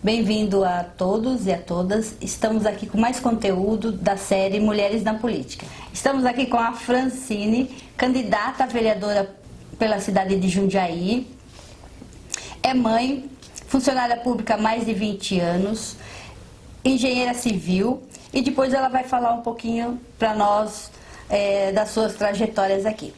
Bem-vindo a todos e a todas. Estamos aqui com mais conteúdo da série Mulheres na Política. Estamos aqui com a Francine, candidata a vereadora pela cidade de Jundiaí. É mãe, funcionária pública há mais de 20 anos, engenheira civil, e depois ela vai falar um pouquinho para nós das suas trajetórias aqui.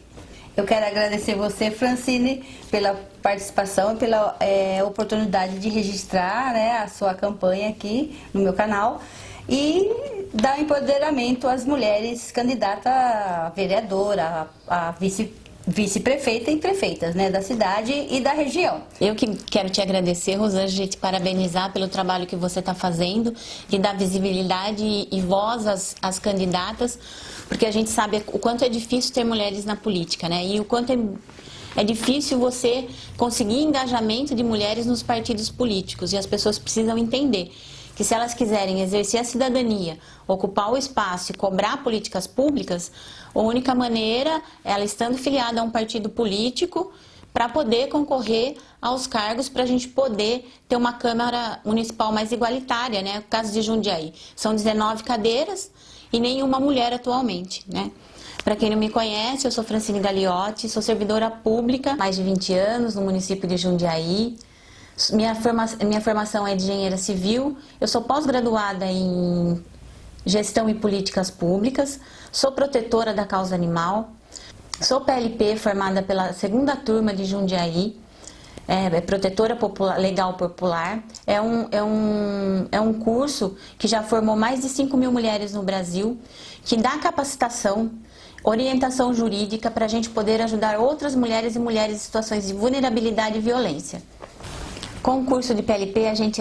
Eu quero agradecer você, Francine, pela participação e pela oportunidade de registrar, né, a sua campanha aqui no meu canal e dar empoderamento às mulheres candidatas a vereadora, a vice-prefeita e prefeitas, né, da cidade e da região. Eu que quero te agradecer, Rosângela, te parabenizar pelo trabalho que você está fazendo, de dar visibilidade e voz às candidatas, porque a gente sabe o quanto é difícil ter mulheres na política, né? E o quanto é difícil você conseguir engajamento de mulheres nos partidos políticos. E as pessoas precisam entender que se elas quiserem exercer a cidadania, ocupar o espaço e cobrar políticas públicas, a única maneira é ela estando filiada a um partido político para poder concorrer aos cargos, para a gente poder ter uma Câmara Municipal mais igualitária, né? No caso de Jundiaí, são 19 cadeiras e nenhuma mulher atualmente, né? Para quem não me conhece, eu sou Francine Gagliotti, sou servidora pública, mais de 20 anos no município de Jundiaí. Minha formação é de engenheira civil, eu sou pós-graduada em gestão e políticas públicas, sou protetora da causa animal, sou PLP formada pela segunda turma de Jundiaí, protetora legal popular, é um curso que já formou mais de 5.000 mulheres no Brasil, que dá capacitação, orientação jurídica para a gente poder ajudar outras mulheres e mulheres em situações de vulnerabilidade e violência. Com o curso de PLP a gente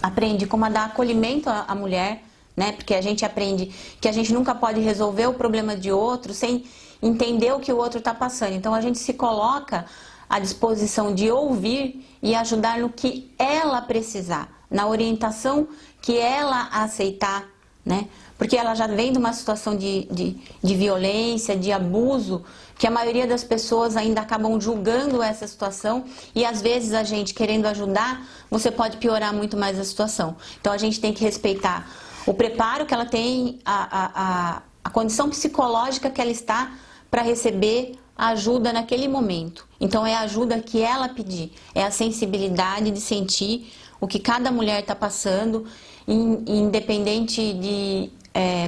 aprende como a dar acolhimento à mulher, né? Porque a gente aprende que a gente nunca pode resolver o problema de outro sem entender o que o outro está passando. Então a gente se coloca à disposição de ouvir e ajudar no que ela precisar, na orientação que ela aceitar, né? Porque ela já vem de uma situação de violência, de abuso, que a maioria das pessoas ainda acabam julgando essa situação e às vezes a gente querendo ajudar, você pode piorar muito mais a situação. Então a gente tem que respeitar o preparo que ela tem, a condição psicológica que ela está para receber a ajuda naquele momento. Então é a ajuda que ela pedir, é a sensibilidade de sentir o que cada mulher está passando, independente de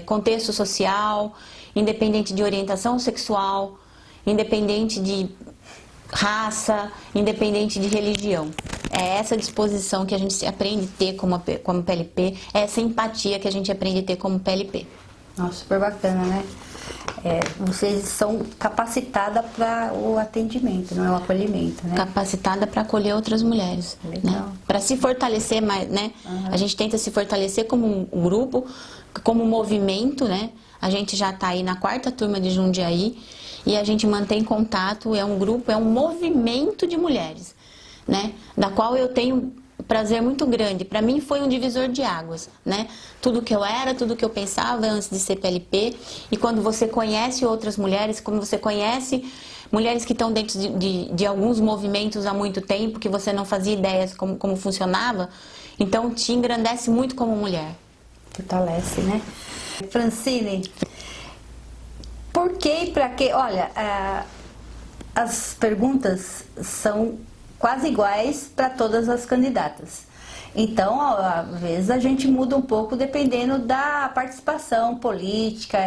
contexto social, independente de orientação sexual, independente de raça, independente de religião. É essa disposição que a gente aprende a ter como PLP, é essa empatia que a gente aprende a ter como PLP. Nossa, super bacana, né? Vocês são capacitadas para o atendimento, não é o acolhimento, né? Capacitada para acolher outras mulheres, né? Para se fortalecer mais, né? Uhum. A gente tenta se fortalecer como um grupo, como um movimento, né? A gente já está aí na 4ª turma de Jundiaí e a gente mantém contato, é um grupo, é um movimento de mulheres, né? Da qual eu tenho prazer muito grande. Para mim foi um divisor de águas, né? Tudo que eu era, tudo que eu pensava antes de ser PLP, e quando você conhece outras mulheres, como você conhece mulheres que estão dentro de alguns movimentos há muito tempo, que você não fazia ideias como funcionava, então te engrandece muito como mulher. Fortalece, né? Francine, por que e para quê? Olha, as perguntas são quase iguais para todas as candidatas. Então, às vezes a gente muda um pouco dependendo da participação política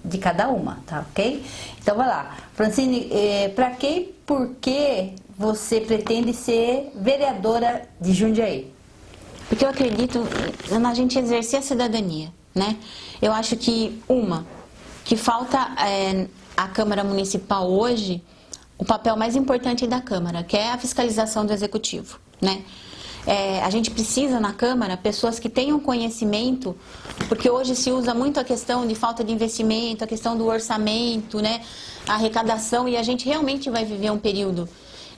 de cada uma, tá ok? Então, vai lá. Francine, para que e por que você pretende ser vereadora de Jundiaí? Porque eu acredito na gente exercer a cidadania, né? Eu acho que que falta a Câmara Municipal hoje o papel mais importante da Câmara, que é a fiscalização do Executivo, né? A gente precisa na Câmara pessoas que tenham conhecimento, porque hoje se usa muito a questão de falta de investimento, a questão do orçamento, né? A arrecadação, e a gente realmente vai viver um período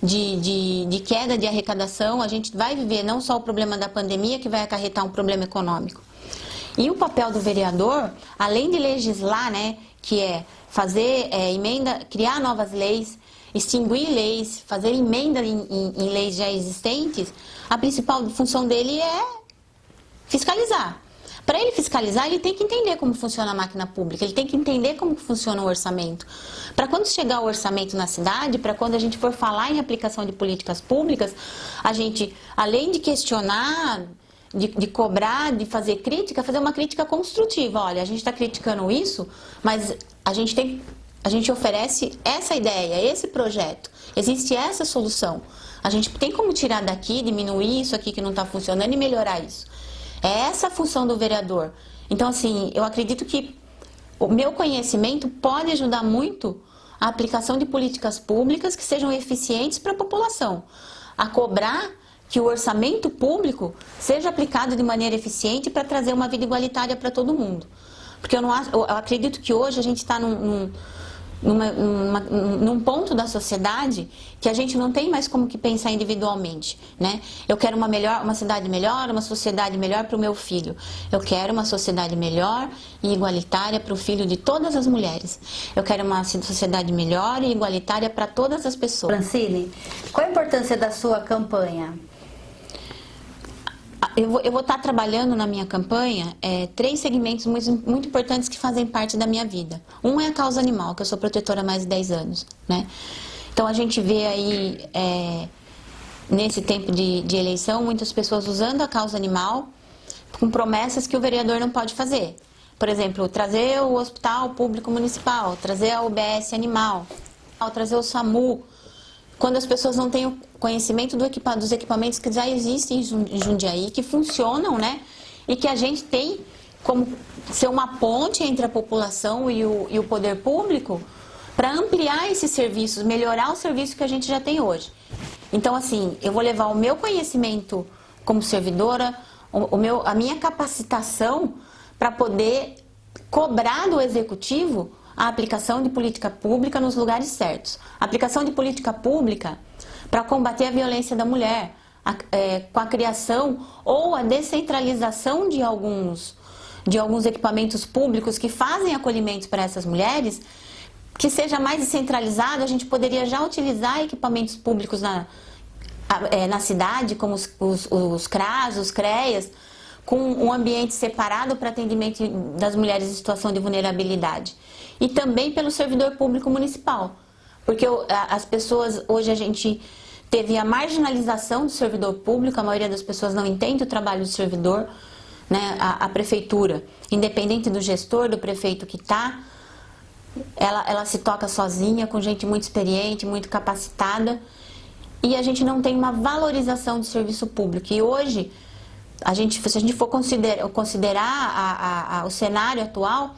de queda de arrecadação. A gente vai viver não só o problema da pandemia, que vai acarretar um problema econômico. E o papel do vereador, além de legislar, né, que é fazer emenda, criar novas leis, extinguir leis, fazer emenda em leis já existentes, a principal função dele é fiscalizar. Para ele fiscalizar, ele tem que entender como funciona a máquina pública, ele tem que entender como funciona o orçamento. Para quando chegar o orçamento na cidade, para quando a gente for falar em aplicação de políticas públicas, a gente, além de questionar, de cobrar, de fazer crítica, fazer uma crítica construtiva. Olha, a gente está criticando isso, mas a gente oferece essa ideia, esse projeto, existe essa solução. A gente tem como tirar daqui, diminuir isso aqui que não está funcionando e melhorar isso. É essa a função do vereador. Então, assim, eu acredito que o meu conhecimento pode ajudar muito a aplicação de políticas públicas que sejam eficientes para a população, a cobrar que o orçamento público seja aplicado de maneira eficiente para trazer uma vida igualitária para todo mundo. Porque eu acredito que hoje a gente está num ponto da sociedade que a gente não tem mais como que pensar individualmente, né? Eu quero uma cidade melhor, uma sociedade melhor para o meu filho. Eu quero uma sociedade melhor e igualitária para o filho de todas as mulheres. Eu quero uma sociedade melhor e igualitária para todas as pessoas. Francine, qual a importância da sua campanha? Eu vou estar trabalhando na minha campanha 3 segmentos muito importantes que fazem parte da minha vida. Um é a causa animal, que eu sou protetora há mais de 10 anos, né? Então a gente vê aí, nesse tempo de eleição, muitas pessoas usando a causa animal com promessas que o vereador não pode fazer. Por exemplo, trazer o Hospital Público Municipal, trazer a UBS Animal, trazer o SAMU, quando as pessoas não têm o conhecimento dos equipamentos que já existem em Jundiaí, que funcionam, né? E que a gente tem como ser uma ponte entre a população e o poder público para ampliar esses serviços, melhorar o serviço que a gente já tem hoje. Então, assim, eu vou levar o meu conhecimento como servidora, a minha capacitação para poder cobrar do executivo a aplicação de política pública nos lugares certos. A aplicação de política pública para combater a violência da mulher, com a criação ou a descentralização de alguns equipamentos públicos que fazem acolhimentos para essas mulheres, que seja mais descentralizado. A gente poderia já utilizar equipamentos públicos na cidade, como os CRAS, os CREAS, com um ambiente separado para atendimento das mulheres em situação de vulnerabilidade. E também pelo servidor público municipal. Porque as pessoas, hoje a gente teve a marginalização do servidor público, a maioria das pessoas não entende o trabalho do servidor, né? A prefeitura, independente do gestor, do prefeito que está, ela se toca sozinha, com gente muito experiente, muito capacitada, e a gente não tem uma valorização do serviço público. E hoje, se a gente for considerar o cenário atual,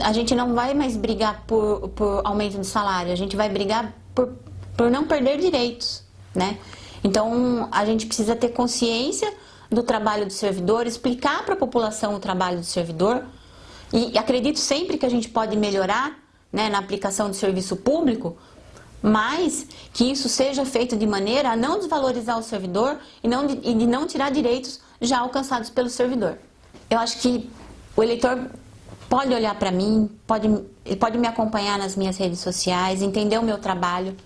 a gente não vai mais brigar por aumento de salário, a gente vai brigar por não perder direitos, né? Então, a gente precisa ter consciência do trabalho do servidor, explicar para a população o trabalho do servidor, e acredito sempre que a gente pode melhorar, né, na aplicação do serviço público, mas que isso seja feito de maneira a não desvalorizar o servidor e de não tirar direitos já alcançados pelo servidor. Eu acho que o eleitor pode olhar para mim, ele pode me acompanhar nas minhas redes sociais, entender o meu trabalho.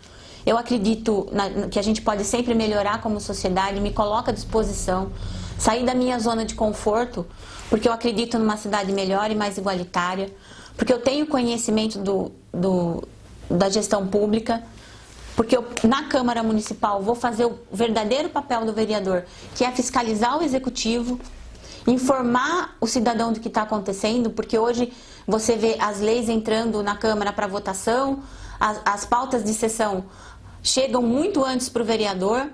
Eu acredito que a gente pode sempre melhorar como sociedade, me coloco à disposição, sair da minha zona de conforto, porque eu acredito numa cidade melhor e mais igualitária, porque eu tenho conhecimento da gestão pública, porque eu, na Câmara Municipal, vou fazer o verdadeiro papel do vereador, que é fiscalizar o executivo, informar o cidadão do que está acontecendo, porque hoje você vê as leis entrando na Câmara para votação, as pautas de sessão chegam muito antes para o vereador,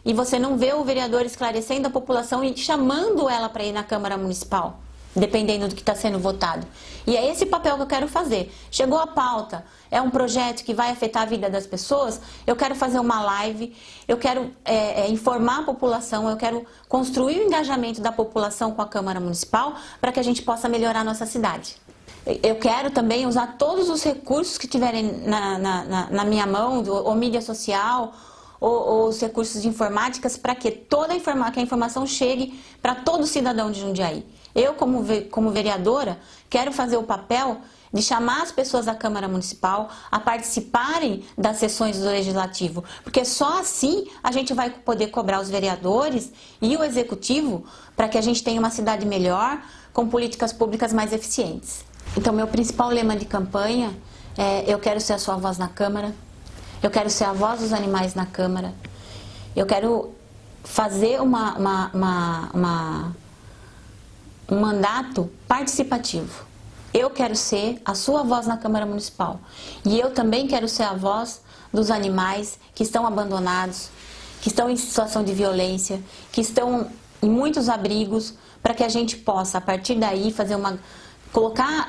e você não vê o vereador esclarecendo a população e chamando ela para ir na Câmara Municipal, dependendo do que está sendo votado. E é esse papel que eu quero fazer. Chegou a pauta, é um projeto que vai afetar a vida das pessoas, eu quero fazer uma live, eu quero informar a população, eu quero construir o engajamento da população com a Câmara Municipal para que a gente possa melhorar a nossa cidade. Eu quero também usar todos os recursos que tiverem na minha mão, ou mídia social, ou os recursos de informáticas, para que que a informação chegue para todo cidadão de Jundiaí. Eu, como vereadora, quero fazer o papel de chamar as pessoas da Câmara Municipal a participarem das sessões do Legislativo, porque só assim a gente vai poder cobrar os vereadores e o Executivo para que a gente tenha uma cidade melhor, com políticas públicas mais eficientes. Então, meu principal lema de campanha é: eu quero ser a sua voz na Câmara, eu quero ser a voz dos animais na Câmara, eu quero fazer um mandato participativo. Eu quero ser a sua voz na Câmara Municipal. E eu também quero ser a voz dos animais que estão abandonados, que estão em situação de violência, que estão em muitos abrigos, para que a gente possa, a partir daí, colocar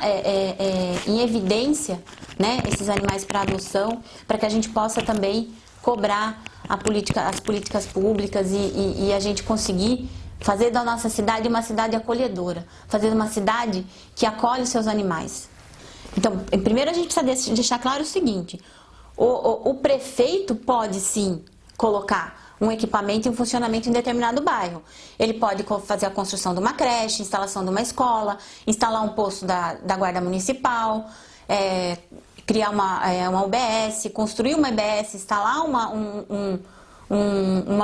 em evidência, né, esses animais para adoção, para que a gente possa também cobrar as políticas públicas e a gente conseguir fazer da nossa cidade uma cidade acolhedora, fazer uma cidade que acolhe os seus animais. Então, primeiro a gente precisa deixar claro o seguinte: o prefeito pode sim colocar um equipamento em funcionamento em determinado bairro. Ele pode fazer a construção de uma creche, instalação de uma escola, instalar um posto da Guarda Municipal, criar uma UBS, construir uma UBS, instalar uma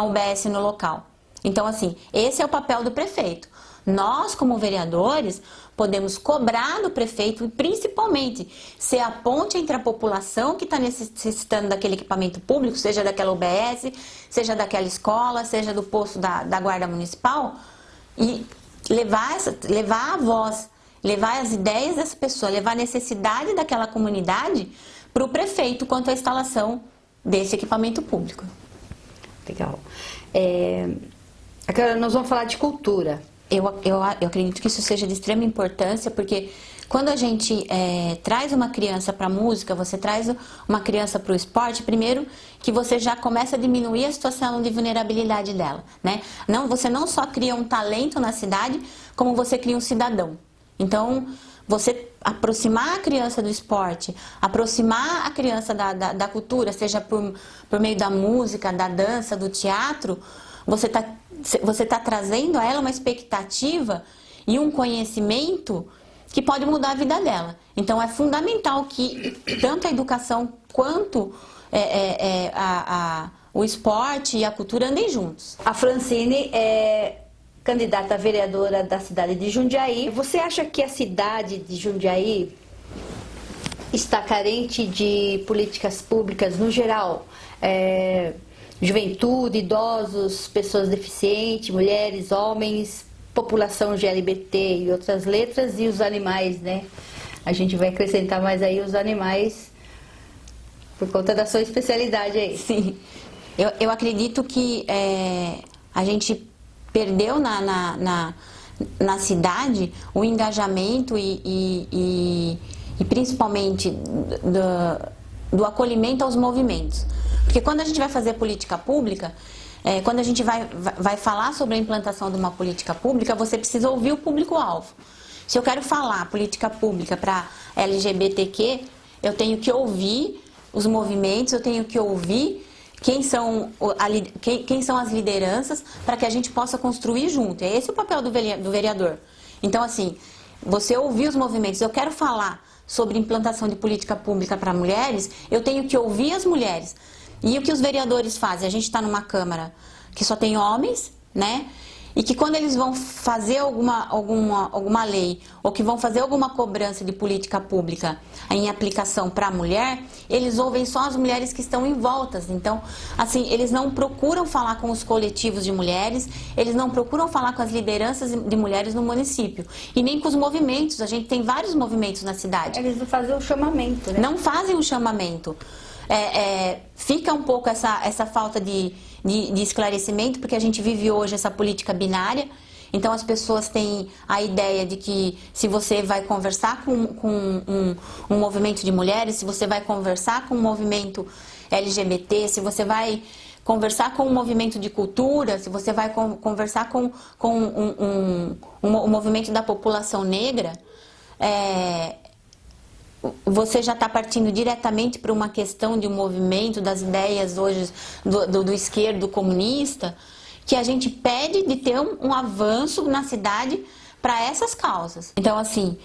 UBS no local. Então, assim, esse é o papel do prefeito. Nós, como vereadores, podemos cobrar do prefeito e, principalmente, ser a ponte entre a população que está necessitando daquele equipamento público, seja daquela UBS, seja daquela escola, seja do posto da Guarda Municipal, e levar a voz, levar as ideias dessa pessoa, levar a necessidade daquela comunidade para o prefeito quanto à instalação desse equipamento público. Legal. Agora nós vamos falar de cultura. Eu acredito que isso seja de extrema importância, porque quando a gente traz uma criança para a música, você traz uma criança para o esporte, primeiro que você já começa a diminuir a situação de vulnerabilidade dela, né? Você não só cria um talento na cidade, como você cria um cidadão. Então, você aproximar a criança do esporte, aproximar a criança da cultura, seja por meio da música, da dança, do teatro, você tá trazendo a ela uma expectativa e um conhecimento que pode mudar a vida dela. Então, é fundamental que tanto a educação quanto o esporte e a cultura andem juntos. A Francine é candidata a vereadora da cidade de Jundiaí. Você acha que a cidade de Jundiaí está carente de políticas públicas no geral? Juventude, idosos, pessoas deficientes, mulheres, homens, população LGBT e outras letras, e os animais, né? A gente vai acrescentar mais aí os animais por conta da sua especialidade aí. Sim, eu acredito que a gente perdeu na cidade o engajamento e principalmente do acolhimento aos movimentos. Porque quando a gente vai fazer política pública, quando a gente vai falar sobre a implantação de uma política pública, você precisa ouvir o público-alvo. Se eu quero falar política pública para LGBTQ, eu tenho que ouvir os movimentos, eu tenho que ouvir quem são as lideranças para que a gente possa construir junto. É esse o papel do vereador. Então, assim, você ouvir os movimentos. Eu quero falar sobre implantação de política pública para mulheres, eu tenho que ouvir as mulheres. E o que os vereadores fazem? A gente está numa Câmara que só tem homens, né? E que quando eles vão fazer alguma lei ou que vão fazer alguma cobrança de política pública em aplicação para a mulher, eles ouvem só as mulheres que estão em voltas. Então, assim, eles não procuram falar com os coletivos de mulheres, eles não procuram falar com as lideranças de mulheres no município. E nem com os movimentos, a gente tem vários movimentos na cidade. Eles não fazem o chamamento, né? Não fazem o chamamento. Fica um pouco essa falta de esclarecimento, porque a gente vive hoje essa política binária. Então as pessoas têm a ideia de que se você vai conversar com um movimento de mulheres, se você vai conversar com um movimento LGBT, se você vai conversar com um movimento de cultura, se você vai conversar com um movimento da população negra, você já está partindo diretamente para uma questão de um movimento, das ideias hoje do esquerdo comunista, que a gente pede de ter um avanço na cidade para essas causas. Então, assim,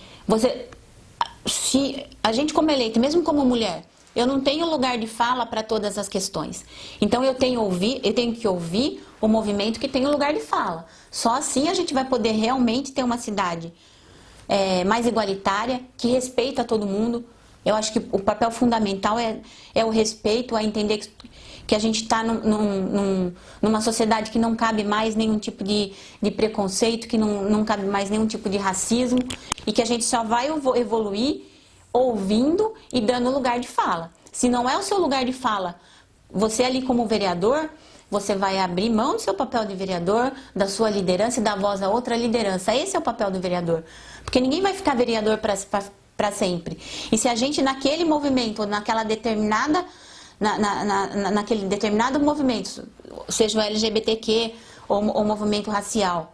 se a gente como eleito, mesmo como mulher, eu não tenho lugar de fala para todas as questões. Então eu tenho que ouvir o movimento que tem o lugar de fala. Só assim a gente vai poder realmente ter uma cidade mais igualitária, que respeita todo mundo. Eu acho que o papel fundamental é o respeito, a entender que a gente está numa sociedade que não cabe mais nenhum tipo de preconceito, que não cabe mais nenhum tipo de racismo, e que a gente só vai evoluir ouvindo e dando lugar de fala. Se não é o seu lugar de fala, você ali como vereador, você vai abrir mão do seu papel de vereador, da sua liderança e dar voz a outra liderança. Esse é o papel do vereador. Porque ninguém vai ficar vereador para sempre. E se a gente naquele movimento, naquela determinada, naquele determinado movimento, seja o LGBTQ ou o movimento racial,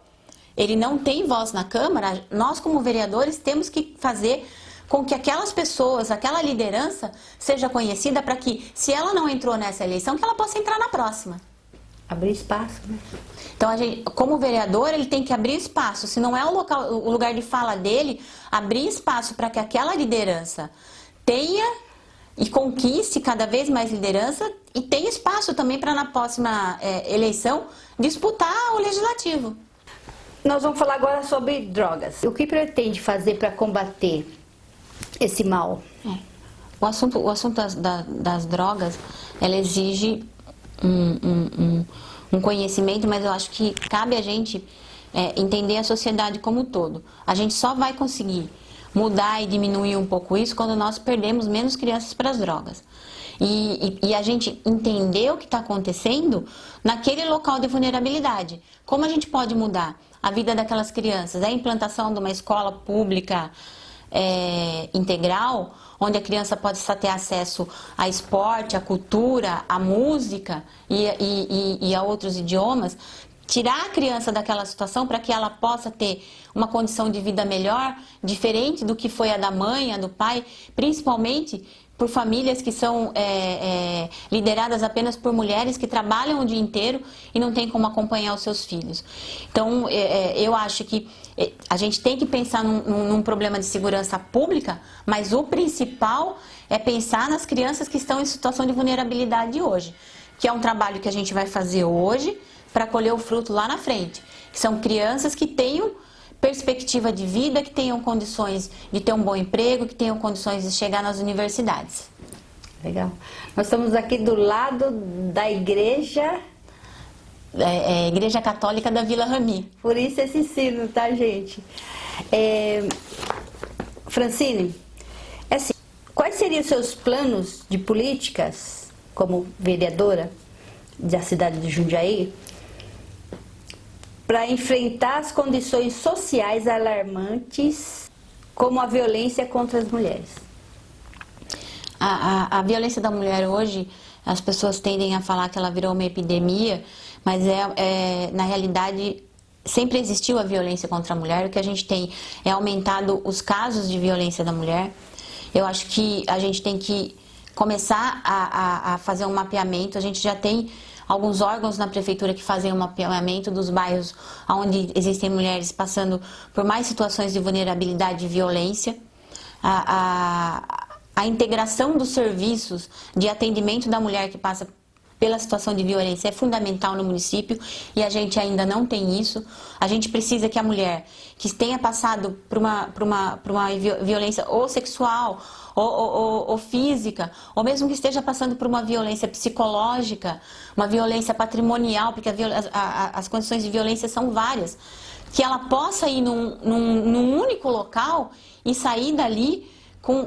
ele não tem voz na Câmara, nós como vereadores temos que fazer com que aquelas pessoas, aquela liderança seja conhecida para que, se ela não entrou nessa eleição, que ela possa entrar na próxima. Abrir espaço, né? Então, como vereador, ele tem que abrir espaço. Se não é o lugar de fala dele, abrir espaço para que aquela liderança tenha e conquiste cada vez mais liderança e tenha espaço também para, na próxima eleição, disputar o legislativo. Nós vamos falar agora sobre drogas. O que pretende fazer para combater esse mal? O assunto das drogas, ela exige um conhecimento, mas eu acho que cabe a gente entender a sociedade como um todo. A gente só vai conseguir mudar e diminuir um pouco isso quando nós perdemos menos crianças para as drogas. E a gente entender o que está acontecendo naquele local de vulnerabilidade. Como a gente pode mudar a vida daquelas crianças? A implantação de uma escola pública integral, onde a criança pode ter acesso a esporte, a cultura, a música e a outros idiomas, tirar a criança daquela situação para que ela possa ter uma condição de vida melhor, diferente do que foi a da mãe, a do pai, principalmente por famílias que são lideradas apenas por mulheres que trabalham o dia inteiro e não tem como acompanhar os seus filhos. Então, eu acho que a gente tem que pensar num problema de segurança pública, mas o principal é pensar nas crianças que estão em situação de vulnerabilidade hoje, que é um trabalho que a gente vai fazer hoje para colher o fruto lá na frente. São crianças que tenham perspectiva de vida, que tenham condições de ter um bom emprego, que tenham condições de chegar nas universidades. Legal. Nós estamos aqui do lado da igreja... Igreja Católica da Vila Rami. Por isso esse sino, tá, gente? Francine, assim, quais seriam os seus planos de políticas como vereadora da cidade de Jundiaí para enfrentar as condições sociais alarmantes como a violência contra as mulheres? A violência da mulher hoje, as pessoas tendem a falar que ela virou uma epidemia, mas na realidade sempre existiu a violência contra a mulher. O que a gente tem é aumentado os casos de violência da mulher. Eu acho que a gente tem que começar a fazer um mapeamento. A gente já tem alguns órgãos na prefeitura que fazem um mapeamento dos bairros onde existem mulheres passando por mais situações de vulnerabilidade e violência. A integração dos serviços de atendimento da mulher que passa pela situação de violência é fundamental no município e a gente ainda não tem isso. A gente precisa que a mulher que tenha passado por uma violência ou sexual ou física, ou mesmo que esteja passando por uma violência psicológica, uma violência patrimonial, porque as condições de violência são várias, que ela possa ir num único local e sair dali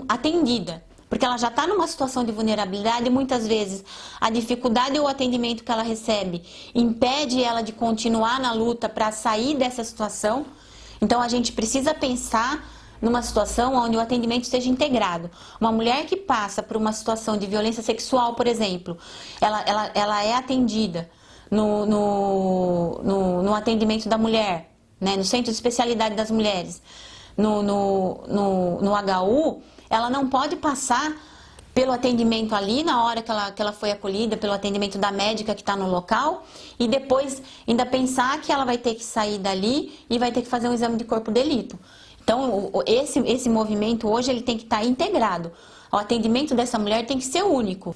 atendida. Porque ela já está numa situação de vulnerabilidade e muitas vezes a dificuldade ou o atendimento que ela recebe impede ela de continuar na luta para sair dessa situação. Então a gente precisa pensar numa situação onde o atendimento seja integrado. Uma mulher que passa por uma situação de violência sexual, por exemplo, ela é atendida no atendimento da mulher, né, no Centro de Especialidade das Mulheres, no HU, ela não pode passar pelo atendimento ali, na hora que ela foi acolhida, pelo atendimento da médica que está no local, e depois ainda pensar que ela vai ter que sair dali e vai ter que fazer um exame de corpo de delito. Então, esse movimento hoje ele tem que estar integrado. O atendimento dessa mulher tem que ser único.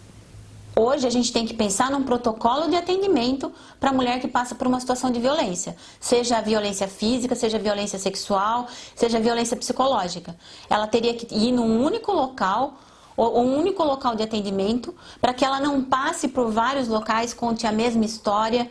Hoje a gente tem que pensar num protocolo de atendimento para a mulher que passa por uma situação de violência. Seja a violência física, seja a violência sexual, seja a violência psicológica. Ela teria que ir num único local, ou um único local de atendimento, para que ela não passe por vários locais, conte a mesma história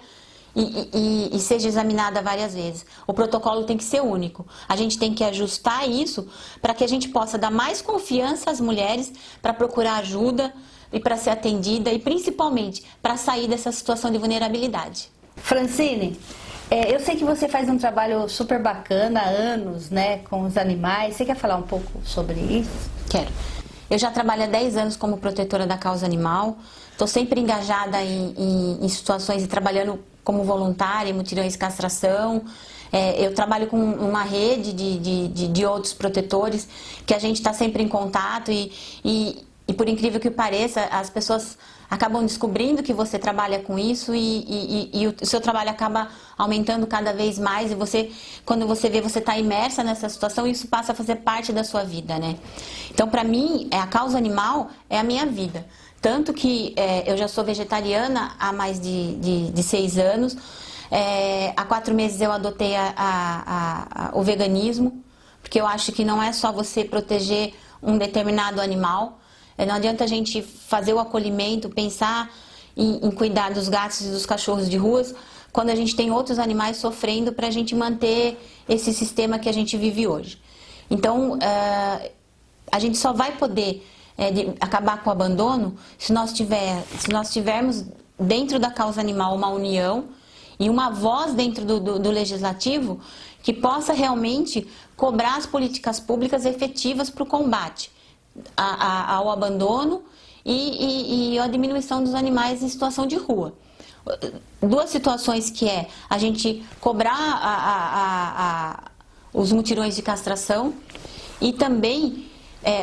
e seja examinada várias vezes. O protocolo tem que ser único. A gente tem que ajustar isso para que a gente possa dar mais confiança às mulheres para procurar ajuda e para ser atendida e principalmente para sair dessa situação de vulnerabilidade. Francine, eu sei que você faz um trabalho super bacana há anos, né, com os animais. Você quer falar um pouco sobre isso? Quero. Eu já trabalho há 10 anos como protetora da causa animal. Estou sempre engajada em situações e trabalhando como voluntária em mutirões de castração. Eu trabalho com uma rede de outros protetores que a gente está sempre em contato e por incrível que pareça, as pessoas acabam descobrindo que você trabalha com isso e o seu trabalho acaba aumentando cada vez mais e quando você vê, você está imersa nessa situação e isso passa a fazer parte da sua vida, né? Então, para mim, a causa animal é a minha vida. Tanto que eu já sou vegetariana há mais de 6 anos. Há 4 meses eu adotei o veganismo, porque eu acho que não é só você proteger um determinado animal. Não adianta a gente fazer o acolhimento, pensar em cuidar dos gatos e dos cachorros de ruas, quando a gente tem outros animais sofrendo para a gente manter esse sistema que a gente vive hoje. Então, a gente só vai poder acabar com o abandono se nós tivermos dentro da causa animal uma união e uma voz dentro do legislativo que possa realmente cobrar as políticas públicas efetivas para o combate ao abandono e a diminuição dos animais em situação de rua. 2 situações que é a gente cobrar os mutirões de castração e também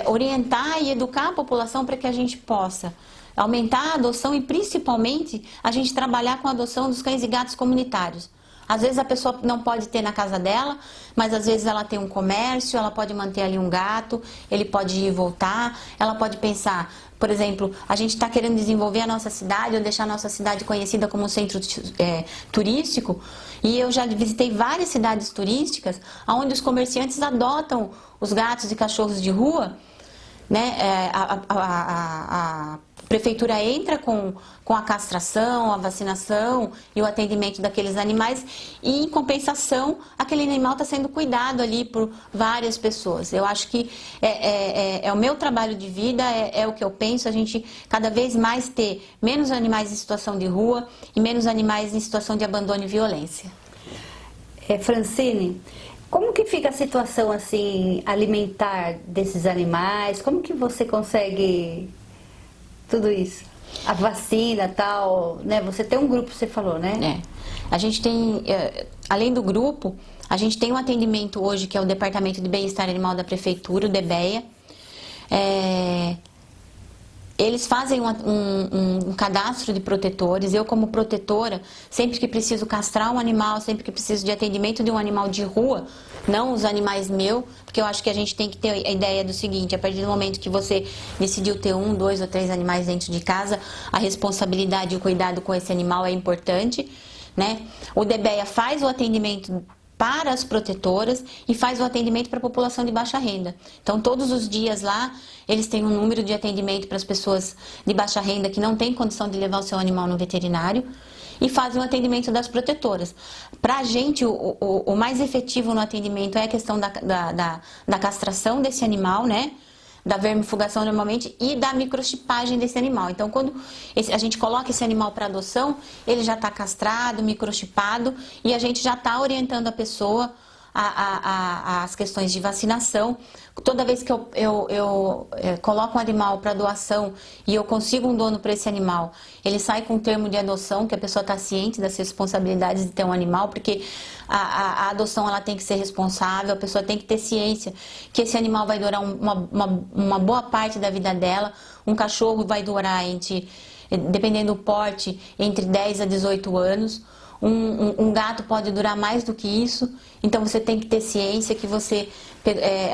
orientar e educar a população para que a gente possa aumentar a adoção e principalmente a gente trabalhar com a adoção dos cães e gatos comunitários. Às vezes a pessoa não pode ter na casa dela, mas às vezes ela tem um comércio, ela pode manter ali um gato, ele pode ir e voltar, ela pode pensar, por exemplo, a gente está querendo desenvolver a nossa cidade ou deixar a nossa cidade conhecida como um centro turístico, e eu já visitei várias cidades turísticas onde os comerciantes adotam os gatos e cachorros de rua, né? A prefeitura entra com a castração, a vacinação e o atendimento daqueles animais e, em compensação, aquele animal está sendo cuidado ali por várias pessoas. Eu acho que é o meu trabalho de vida, é o que eu penso, a gente cada vez mais ter menos animais em situação de rua e menos animais em situação de abandono e violência. Francine, como que fica a situação assim alimentar desses animais? Como que você consegue tudo isso? A vacina, tal, né? Você tem um grupo, você falou, né? A gente tem, além do grupo, a gente tem um atendimento hoje que é o Departamento de Bem-Estar Animal da Prefeitura, o DBEA. Eles fazem um cadastro de protetores. Eu, como protetora, sempre que preciso castrar um animal, sempre que preciso de atendimento de um animal de rua, não os animais meus, porque eu acho que a gente tem que ter a ideia do seguinte: a partir do momento que você decidiu ter 1, 2 ou 3 animais dentro de casa, a responsabilidade e o cuidado com esse animal é importante, né? O DBEA faz o atendimento para as protetoras e faz o atendimento para a população de baixa renda. Então, todos os dias lá, eles têm um número de atendimento para as pessoas de baixa renda que não têm condição de levar o seu animal no veterinário e fazem o atendimento das protetoras. Para a gente, o mais efetivo no atendimento é a questão da castração desse animal, né? Da vermifugação normalmente e da microchipagem desse animal. Então, quando a gente coloca esse animal para adoção, ele já está castrado, microchipado e a gente já está orientando a pessoa as questões de vacinação. Toda vez que eu coloco um animal para doação e eu consigo um dono para esse animal, ele sai com um termo de adoção, que a pessoa está ciente das responsabilidades de ter um animal, porque a adoção ela tem que ser responsável, a pessoa tem que ter ciência que esse animal vai durar uma boa parte da vida dela. Um cachorro vai durar dependendo do porte, entre 10 a 18 anos. um gato pode durar mais do que isso, então você tem que ter ciência que você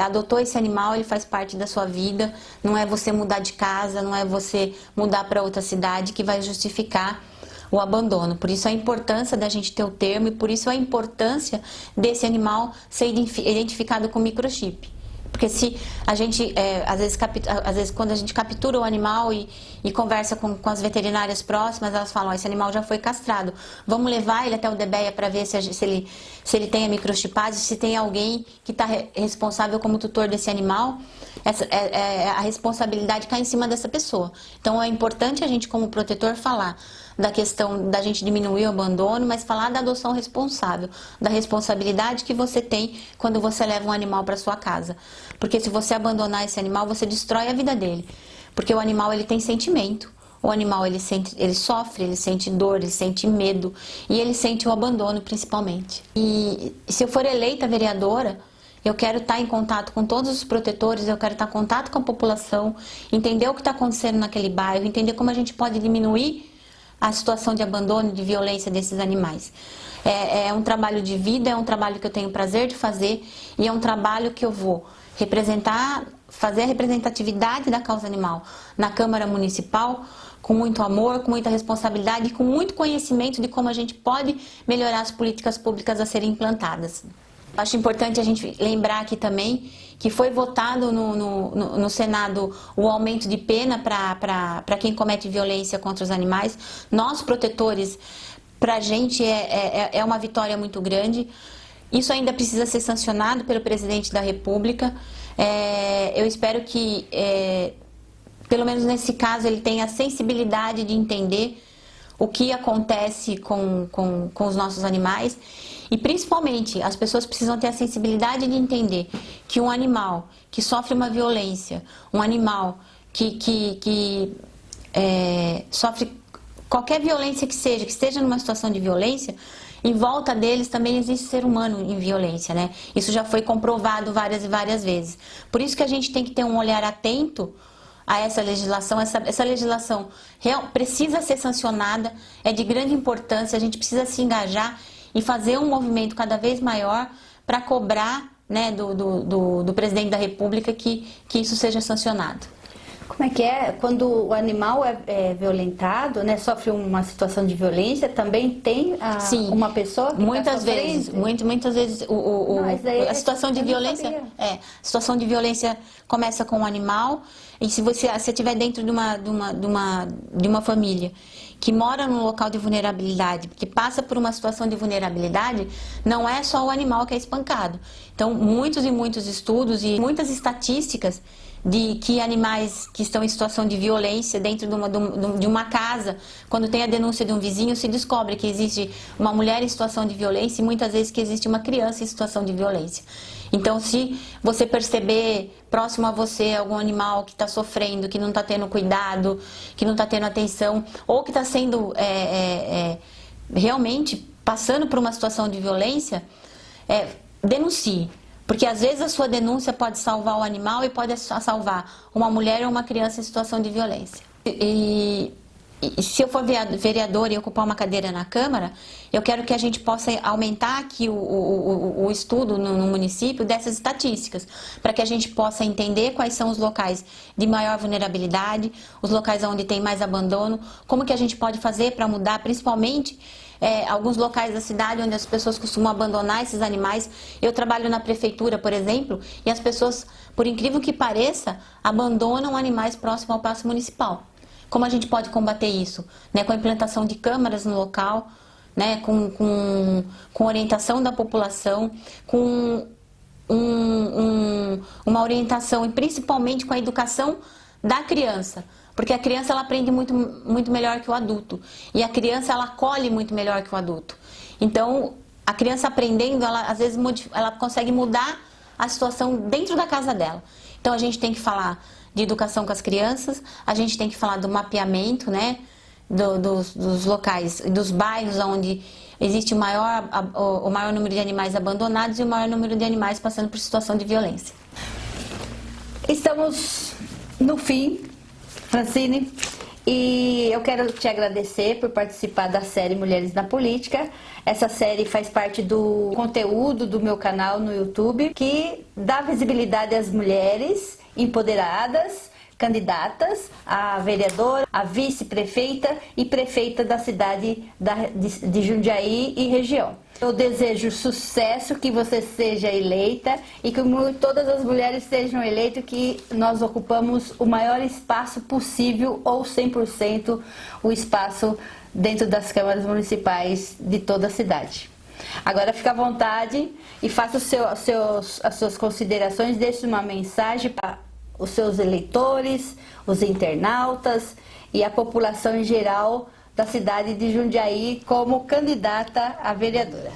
adotou esse animal, ele faz parte da sua vida, não é você mudar de casa, não é você mudar para outra cidade que vai justificar o abandono. Por isso a importância da gente ter o termo e por isso a importância desse animal ser identificado com microchip. Porque se a gente, às vezes quando a gente captura o animal e conversa com as veterinárias próximas, elas falam, esse animal já foi castrado, vamos levar ele até o DBEA para ver se ele tem a microchipagem, se tem alguém que está responsável como tutor desse animal, a responsabilidade cai em cima dessa pessoa. Então é importante a gente como protetor falar da questão da gente diminuir o abandono, mas falar da adoção responsável, da responsabilidade que você tem quando você leva um animal para sua casa. Porque se você abandonar esse animal, você destrói a vida dele. Porque o animal ele tem sentimento, o animal ele sofre, ele sente dor, ele sente medo e ele sente o abandono principalmente. E se eu for eleita vereadora, eu quero estar em contato com todos os protetores, eu quero estar em contato com a população, entender o que está acontecendo naquele bairro, entender como a gente pode diminuir a situação de abandono e de violência desses animais. É um trabalho de vida, é um trabalho que eu tenho prazer de fazer e é um trabalho que eu vou fazer a representatividade da causa animal na Câmara Municipal com muito amor, com muita responsabilidade e com muito conhecimento de como a gente pode melhorar as políticas públicas a serem implantadas. Acho importante a gente lembrar aqui também que foi votado no Senado o aumento de pena para quem comete violência contra os animais. Nós, protetores, para a gente é uma vitória muito grande. Isso ainda precisa ser sancionado pelo presidente da República. Eu espero que, pelo menos nesse caso, ele tenha a sensibilidade de entender o que acontece com os nossos animais. E principalmente, as pessoas precisam ter a sensibilidade de entender que um animal que sofre uma violência, um animal que sofre qualquer violência que esteja numa situação de violência, em volta deles também existe ser humano em violência, né? Isso já foi comprovado várias e várias vezes. Por isso que a gente tem que ter um olhar atento a essa legislação. Essa legislação precisa ser sancionada, é de grande importância, a gente precisa se engajar e fazer um movimento cada vez maior para cobrar, né, do presidente da República que isso seja sancionado. Como é que é? Quando o animal é violentado, né, sofre uma situação de violência, também tem uma pessoa que muitas vezes, muitas vezes a situação de violência, a situação de violência começa com o animal, e se você estiver dentro de uma família que mora num local de vulnerabilidade, que passa por uma situação de vulnerabilidade, não é só o animal que é espancado. Então, muitos e muitos estudos e muitas estatísticas de que animais que estão em situação de violência dentro de uma casa, quando tem a denúncia de um vizinho, se descobre que existe uma mulher em situação de violência e muitas vezes que existe uma criança em situação de violência. Então, se você perceber próximo a você algum animal que está sofrendo, que não está tendo cuidado, que não está tendo atenção, ou que está sendo realmente passando por uma situação de violência, denuncie. Porque às vezes a sua denúncia pode salvar o animal e pode salvar uma mulher ou uma criança em situação de violência. E se eu for vereadora e ocupar uma cadeira na Câmara, eu quero que a gente possa aumentar aqui o estudo no município dessas estatísticas, para que a gente possa entender quais são os locais de maior vulnerabilidade, os locais onde tem mais abandono, como que a gente pode fazer para mudar, principalmente alguns locais da cidade onde as pessoas costumam abandonar esses animais. Eu trabalho na prefeitura, por exemplo, e as pessoas, por incrível que pareça, abandonam animais próximo ao paço municipal. Como a gente pode combater isso? Né? Com a implantação de câmaras no local, né? com orientação da população, com uma orientação e principalmente com a educação da criança. Porque a criança ela aprende muito, muito melhor que o adulto. E a criança ela acolhe muito melhor que o adulto. Então, a criança aprendendo, ela às vezes ela consegue mudar a situação dentro da casa dela. Então, a gente tem que falar de educação com as crianças, a gente tem que falar do mapeamento, né, dos locais, dos bairros onde existe o maior número de animais abandonados e o maior número de animais passando por situação de violência. Estamos no fim, Francine, E eu quero te agradecer por participar da série Mulheres na Política. Essa série faz parte do conteúdo do meu canal no YouTube, que dá visibilidade às mulheres empoderadas, candidatas a vereadora, a vice-prefeita e prefeita da cidade de Jundiaí e região. Eu desejo sucesso, que você seja eleita e que todas as mulheres sejam eleitas, que nós ocupamos o maior espaço possível, ou 100% o espaço dentro das câmaras municipais de toda a cidade. Agora fica à vontade e faça as suas considerações, deixe uma mensagem para os seus eleitores, os internautas e a população em geral da cidade de Jundiaí como candidata a vereadora.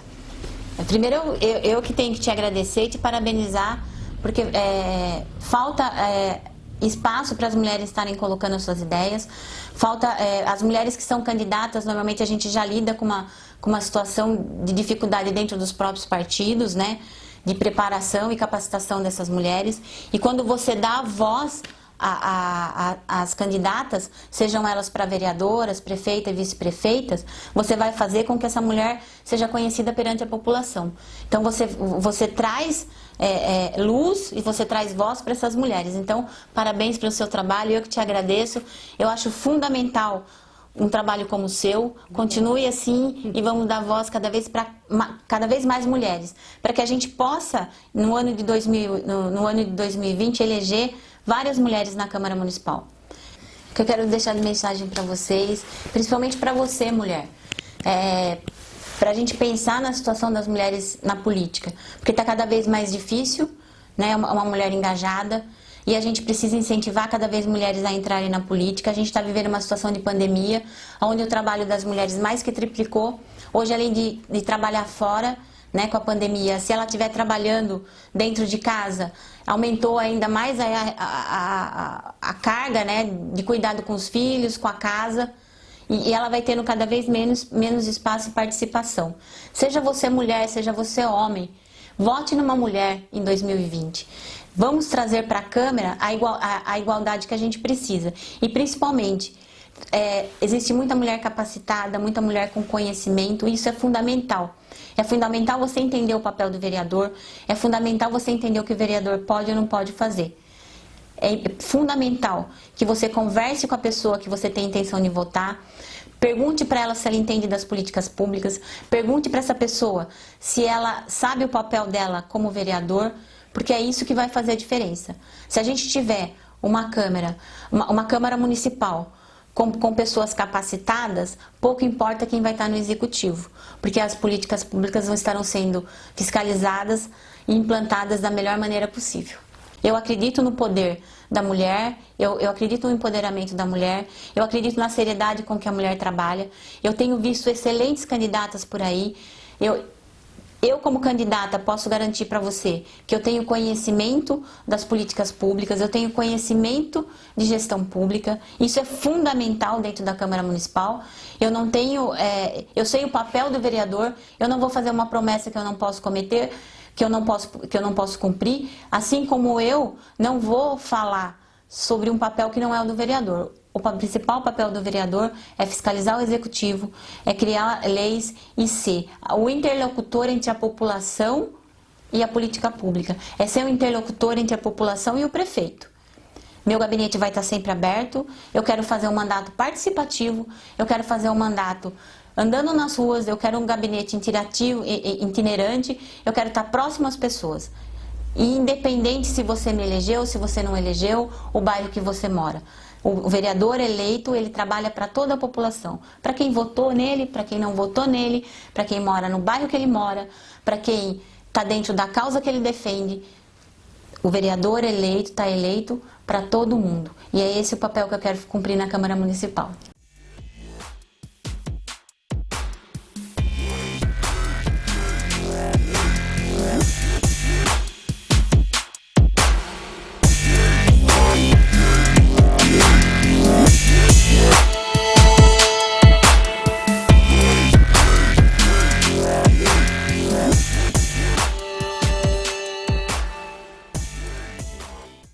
Primeiro, eu que tenho que te agradecer e te parabenizar, porque falta espaço para as mulheres estarem colocando as suas ideias, falta as mulheres que são candidatas, normalmente a gente já lida com uma situação de dificuldade dentro dos próprios partidos, né? De preparação e capacitação dessas mulheres, e quando você dá voz às candidatas, sejam elas para vereadoras, prefeitas e vice-prefeitas, você vai fazer com que essa mulher seja conhecida perante a população. Então você traz luz e você traz voz para essas mulheres. Então, parabéns pelo seu trabalho, eu que te agradeço. Eu acho fundamental um trabalho como o seu, continue assim e vamos dar voz cada vez mais mulheres, para que a gente possa, no ano de 2020, eleger várias mulheres na Câmara Municipal. O que eu quero deixar de mensagem para vocês, principalmente para você, mulher, para a gente pensar na situação das mulheres na política, porque está cada vez mais difícil, né, uma mulher engajada. E a gente precisa incentivar cada vez mulheres a entrarem na política. A gente está vivendo uma situação de pandemia, onde o trabalho das mulheres mais que triplicou. Hoje, além de trabalhar fora, né, com a pandemia, se ela estiver trabalhando dentro de casa, aumentou ainda mais a carga, né, de cuidado com os filhos, com a casa. E ela vai tendo cada vez menos espaço e participação. Seja você mulher, seja você homem, vote numa mulher em 2020. Vamos trazer para a Câmara a igualdade que a gente precisa. E principalmente, existe muita mulher capacitada, muita mulher com conhecimento, e isso é fundamental. É fundamental você entender o papel do vereador, é fundamental você entender o que o vereador pode ou não pode fazer. É fundamental que você converse com a pessoa que você tem intenção de votar, pergunte para ela se ela entende das políticas públicas, pergunte para essa pessoa se ela sabe o papel dela como vereador, porque é isso que vai fazer a diferença. Se a gente tiver uma Câmara Municipal com pessoas capacitadas, pouco importa quem vai estar no Executivo, porque as políticas públicas não estarão sendo fiscalizadas e implantadas da melhor maneira possível. Eu acredito no poder da mulher, eu acredito no empoderamento da mulher, eu acredito na seriedade com que a mulher trabalha. Eu tenho visto excelentes candidatas por aí. Eu, como candidata, posso garantir para você que eu tenho conhecimento das políticas públicas, eu tenho conhecimento de gestão pública. Isso é fundamental dentro da Câmara Municipal. Eu sei o papel do vereador, eu não vou fazer uma promessa que eu não posso cometer, que eu não posso cumprir, assim como eu não vou falar sobre um papel que não é o do vereador. O principal papel do vereador é fiscalizar o executivo, é criar leis e ser o interlocutor entre a população e a política pública. É ser o interlocutor entre a população e o prefeito. Meu gabinete vai estar sempre aberto, eu quero fazer um mandato participativo, eu quero fazer um mandato andando nas ruas, eu quero um gabinete itinerante, eu quero estar próximo às pessoas. E independente se você me elegeu, se você não elegeu, o bairro que você mora. O vereador eleito, ele trabalha para toda a população. Para quem votou nele, para quem não votou nele, para quem mora no bairro que ele mora, para quem está dentro da causa que ele defende. O vereador eleito está eleito para todo mundo. E é esse o papel que eu quero cumprir na Câmara Municipal.